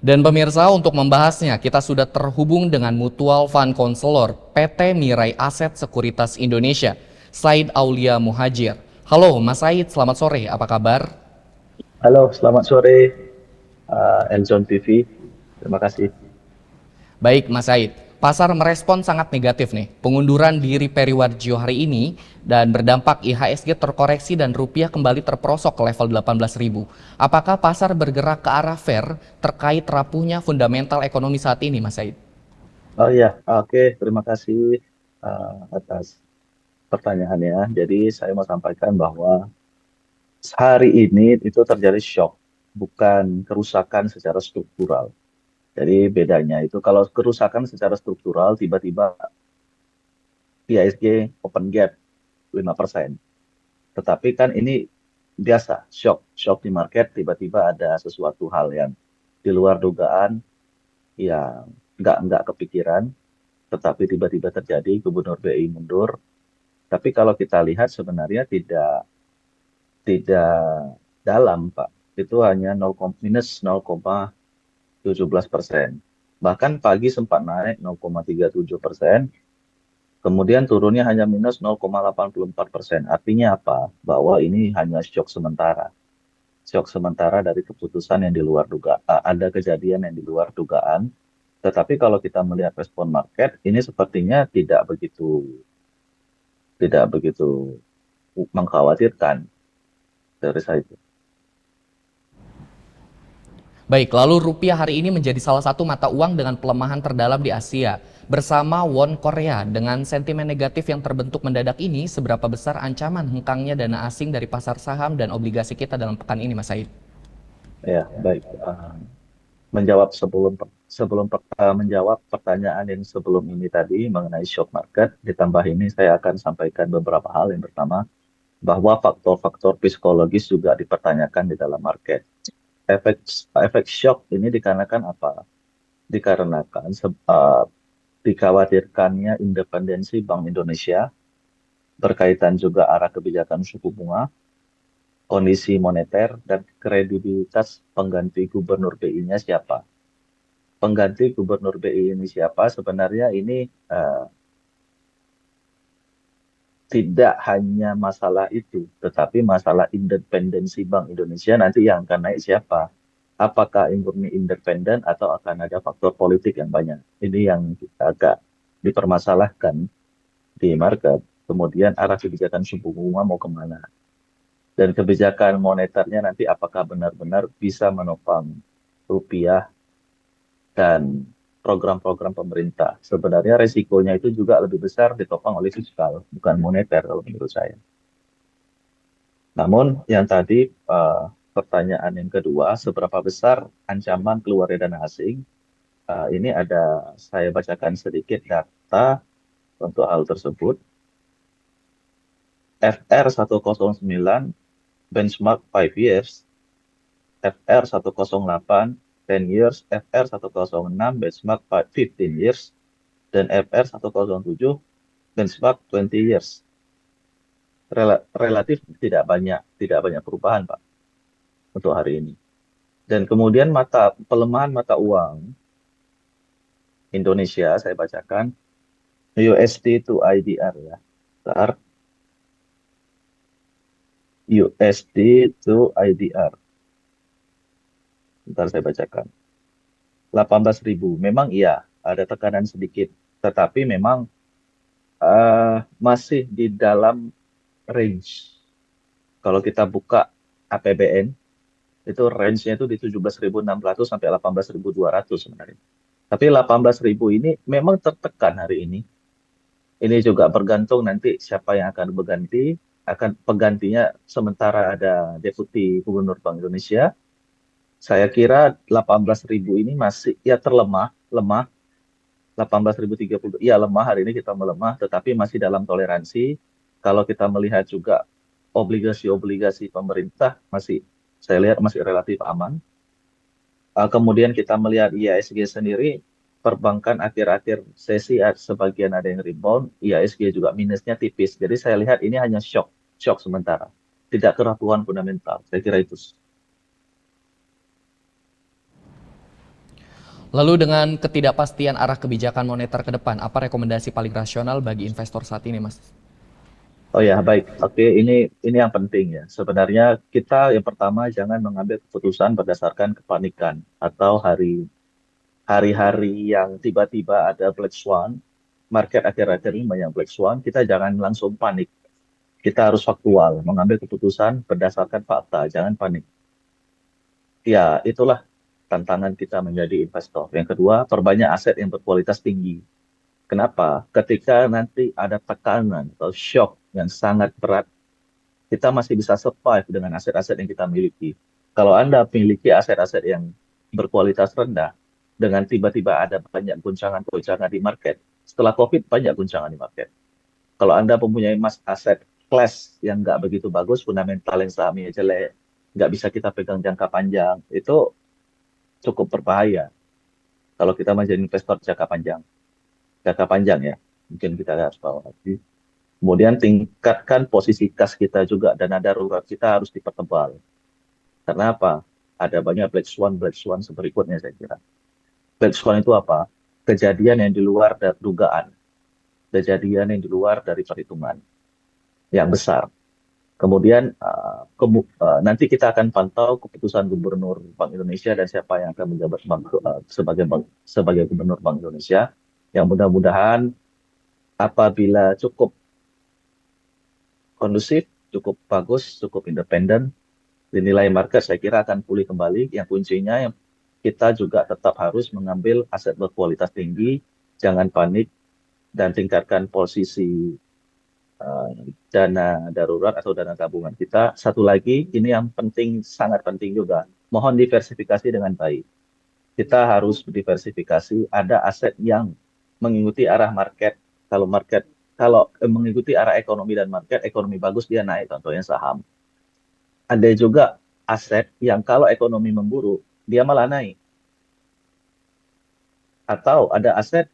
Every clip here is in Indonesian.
Dan pemirsa, untuk membahasnya, kita sudah terhubung dengan Mutual Fund Counselor PT Mirai Aset Sekuritas Indonesia, Said Aulia Muhajir. Halo Mas Said, selamat sore, apa kabar? Halo, selamat sore, Eljon TV. Terima kasih. Baik Mas Said, pasar merespon sangat negatif nih, pengunduran diri Periwarjo hari ini dan berdampak IHSG terkoreksi dan rupiah kembali terperosok ke level 18.000. Apakah pasar bergerak ke arah fair terkait rapuhnya fundamental ekonomi saat ini Mas Said? Oh iya, oke, terima kasih atas pertanyaannya. Jadi saya mau sampaikan bahwa hari ini itu terjadi shock, bukan kerusakan secara struktural. Jadi bedanya itu kalau kerusakan secara struktural tiba-tiba IHSG open gap 5%. Tetapi kan ini biasa, shock di market tiba-tiba ada sesuatu hal yang di luar dugaan yang nggak kepikiran, tetapi tiba-tiba terjadi, Gubernur BI mundur. Tapi kalau kita lihat sebenarnya tidak dalam, Pak. Itu hanya minus 0,17%. Bahkan pagi sempat naik 0,37%, kemudian turunnya hanya minus 0,84%. Artinya apa? Bahwa ini hanya shock sementara. Shock sementara dari keputusan yang di luar dugaan. Ada kejadian yang di luar dugaan. Tetapi kalau kita melihat respon market, ini sepertinya tidak begitu mengkhawatirkan dari saya itu. Baik, lalu rupiah hari ini menjadi salah satu mata uang dengan pelemahan terdalam di Asia. Bersama won Korea, dengan sentimen negatif yang terbentuk mendadak ini, seberapa besar ancaman hengkangnya dana asing dari pasar saham dan obligasi kita dalam pekan ini, Mas Said? Ya, baik. Menjawab menjawab pertanyaan yang sebelum ini tadi mengenai shock market, ditambah ini saya akan sampaikan beberapa hal. Yang pertama, bahwa faktor-faktor psikologis juga dipertanyakan di dalam market. Efek efek shock ini dikarenakan apa? Dikarenakan dikhawatirkannya independensi Bank Indonesia berkaitan juga arah kebijakan suku bunga, kondisi moneter, dan kredibilitas pengganti gubernur BI-nya siapa. Pengganti gubernur BI ini siapa? Sebenarnya ini eh, tidak hanya masalah itu, tetapi masalah independensi Bank Indonesia nanti yang akan naik siapa? Apakah murni independen atau akan ada faktor politik yang banyak? Ini yang agak dipermasalahkan di market. Kemudian arah kebijakan suku bunga mau kemana? Dan kebijakan moneternya nanti apakah benar-benar bisa menopang rupiah dan program-program pemerintah. Sebenarnya resikonya itu juga lebih besar ditopang oleh fiskal, bukan moneter kalau menurut saya. Namun yang tadi pertanyaan yang kedua, seberapa besar ancaman keluarnya dana asing? Ini ada saya bacakan sedikit data untuk hal tersebut. FR 109 benchmark 5 years, FR 108 10 years, FR 106 benchmark 15 years, dan FR 107 benchmark 20 years. Relatif tidak banyak perubahan, Pak, untuk hari ini. Dan kemudian pelemahan mata uang Indonesia saya bacakan USD to IDR ya. Bentar, USD to IDR. Bentar saya bacakan. 18.000. Memang iya ada tekanan sedikit, tetapi memang masih di dalam range. Kalau kita buka APBN itu range-nya itu di 17.600 sampai 18.200 sebenarnya. Tapi 18.000 ini memang tertekan hari ini. Ini juga bergantung nanti siapa yang akan berganti. Akan penggantinya sementara ada Deputi Gubernur Bank Indonesia. Saya kira 18.000 ini masih ya lemah 18.030. Iya lemah hari ini kita melemah, tetapi masih dalam toleransi. Kalau kita melihat juga obligasi-obligasi pemerintah masih saya lihat masih relatif aman. Kemudian kita melihat IHSG sendiri, perbankan akhir-akhir sesi sebagian ada yang rebound, IHSG juga minusnya tipis. Jadi saya lihat ini hanya shock sementara, tidak kerapuhan fundamental. Saya kira itu. Lalu dengan ketidakpastian arah kebijakan moneter ke depan, apa rekomendasi paling rasional bagi investor saat ini, Mas? Oh ya, baik. Oke, ini yang penting ya. Sebenarnya kita yang pertama jangan mengambil keputusan berdasarkan kepanikan atau hari-hari yang tiba-tiba ada black swan. Market akhir-akhir ini banyak black swan. Kita jangan langsung panik. Kita harus faktual, mengambil keputusan berdasarkan fakta, jangan panik. Ya, itulah tantangan kita menjadi investor. Yang kedua, perbanyak aset yang berkualitas tinggi. Kenapa? Ketika nanti ada tekanan atau shock yang sangat berat, kita masih bisa survive dengan aset-aset yang kita miliki. Kalau Anda memiliki aset-aset yang berkualitas rendah, dengan tiba-tiba ada banyak goncangan-goncangan di market, setelah COVID banyak goncangan di market. Kalau Anda mempunyai aset class yang nggak begitu bagus, fundamental yang sahamnya jelek, nggak bisa kita pegang jangka panjang, itu cukup berbahaya kalau kita menjadi investor jangka panjang. Jangka panjang ya, mungkin kita harus bawa lagi. Kemudian tingkatkan posisi kas kita juga, dana darurat kita harus dipertebal. Karena apa? Ada banyak black swan berikutnya saya kira. Black swan itu apa? Kejadian yang di luar dugaan, kejadian yang di luar dari perhitungan yang besar. Kemudian nanti kita akan pantau keputusan Gubernur Bank Indonesia dan siapa yang akan menjabat sebagai Gubernur Bank Indonesia. Yang mudah-mudahan apabila cukup kondusif, cukup bagus, cukup independen, nilai market saya kira akan pulih kembali. Yang kuncinya yang kita juga tetap harus mengambil aset berkualitas tinggi, jangan panik, dan tingkatkan posisi uh, dana darurat atau dana tabungan kita. Satu lagi, ini yang penting, sangat penting juga, mohon diversifikasi dengan baik. Kita harus diversifikasi, ada aset yang mengikuti arah market. Kalau mengikuti arah ekonomi dan market, ekonomi bagus dia naik, contohnya saham. Ada juga aset yang kalau ekonomi memburuk, dia malah naik. Atau ada aset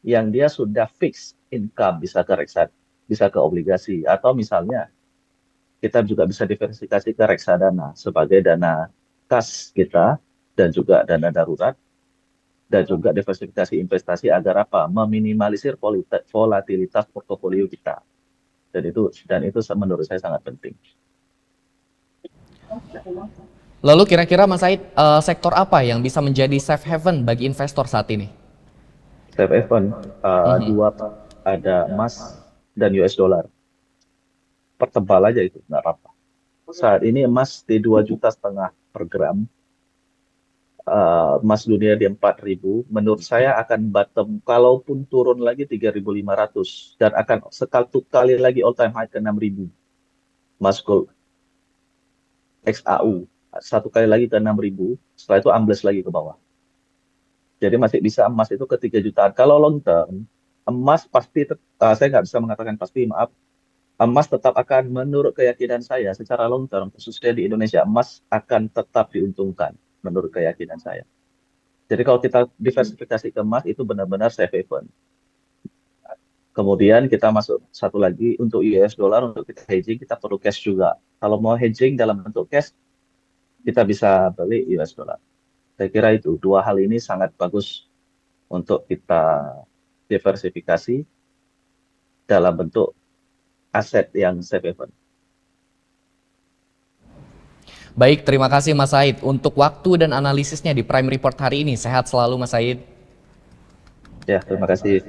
yang dia sudah fix income, bisa ke obligasi. Atau misalnya kita juga bisa diversifikasi ke reksadana sebagai dana kas kita dan juga dana darurat dan juga diversifikasi investasi agar apa? Meminimalisir volatilitas portofolio kita. Dan itu menurut saya sangat penting. Lalu kira-kira Mas Said, sektor apa yang bisa menjadi safe haven bagi investor saat ini? Safe haven dua, ada emas dan US dollar. Pertebal aja itu nggak apa-apa. Saat ini emas di 2,5 juta per gram, emas dunia di 4.000. Menurut saya akan bottom, kalaupun turun lagi 3.500 dan akan satu kali lagi all time high ke 6.000. Emas gold XAU satu kali lagi ke 6.000, setelah itu ambles lagi ke bawah. Jadi masih bisa emas itu ke 3 jutaan. Kalau long term, emas pasti, saya nggak bisa mengatakan pasti, maaf. Emas tetap akan, menurut keyakinan saya, secara long term, khususnya di Indonesia, emas akan tetap diuntungkan, menurut keyakinan saya. Jadi kalau kita diversifikasi ke emas, itu benar-benar safe haven. Kemudian kita masuk satu lagi, untuk US dollar, untuk kita hedging, kita perlu cash juga. Kalau mau hedging dalam bentuk cash, kita bisa beli US dollar. Saya kira itu, dua hal ini sangat bagus untuk kita diversifikasi dalam bentuk aset yang safe haven. Baik, terima kasih Mas Said untuk waktu dan analisisnya di Prime Report hari ini. Sehat selalu Mas Said. Ya, terima kasih.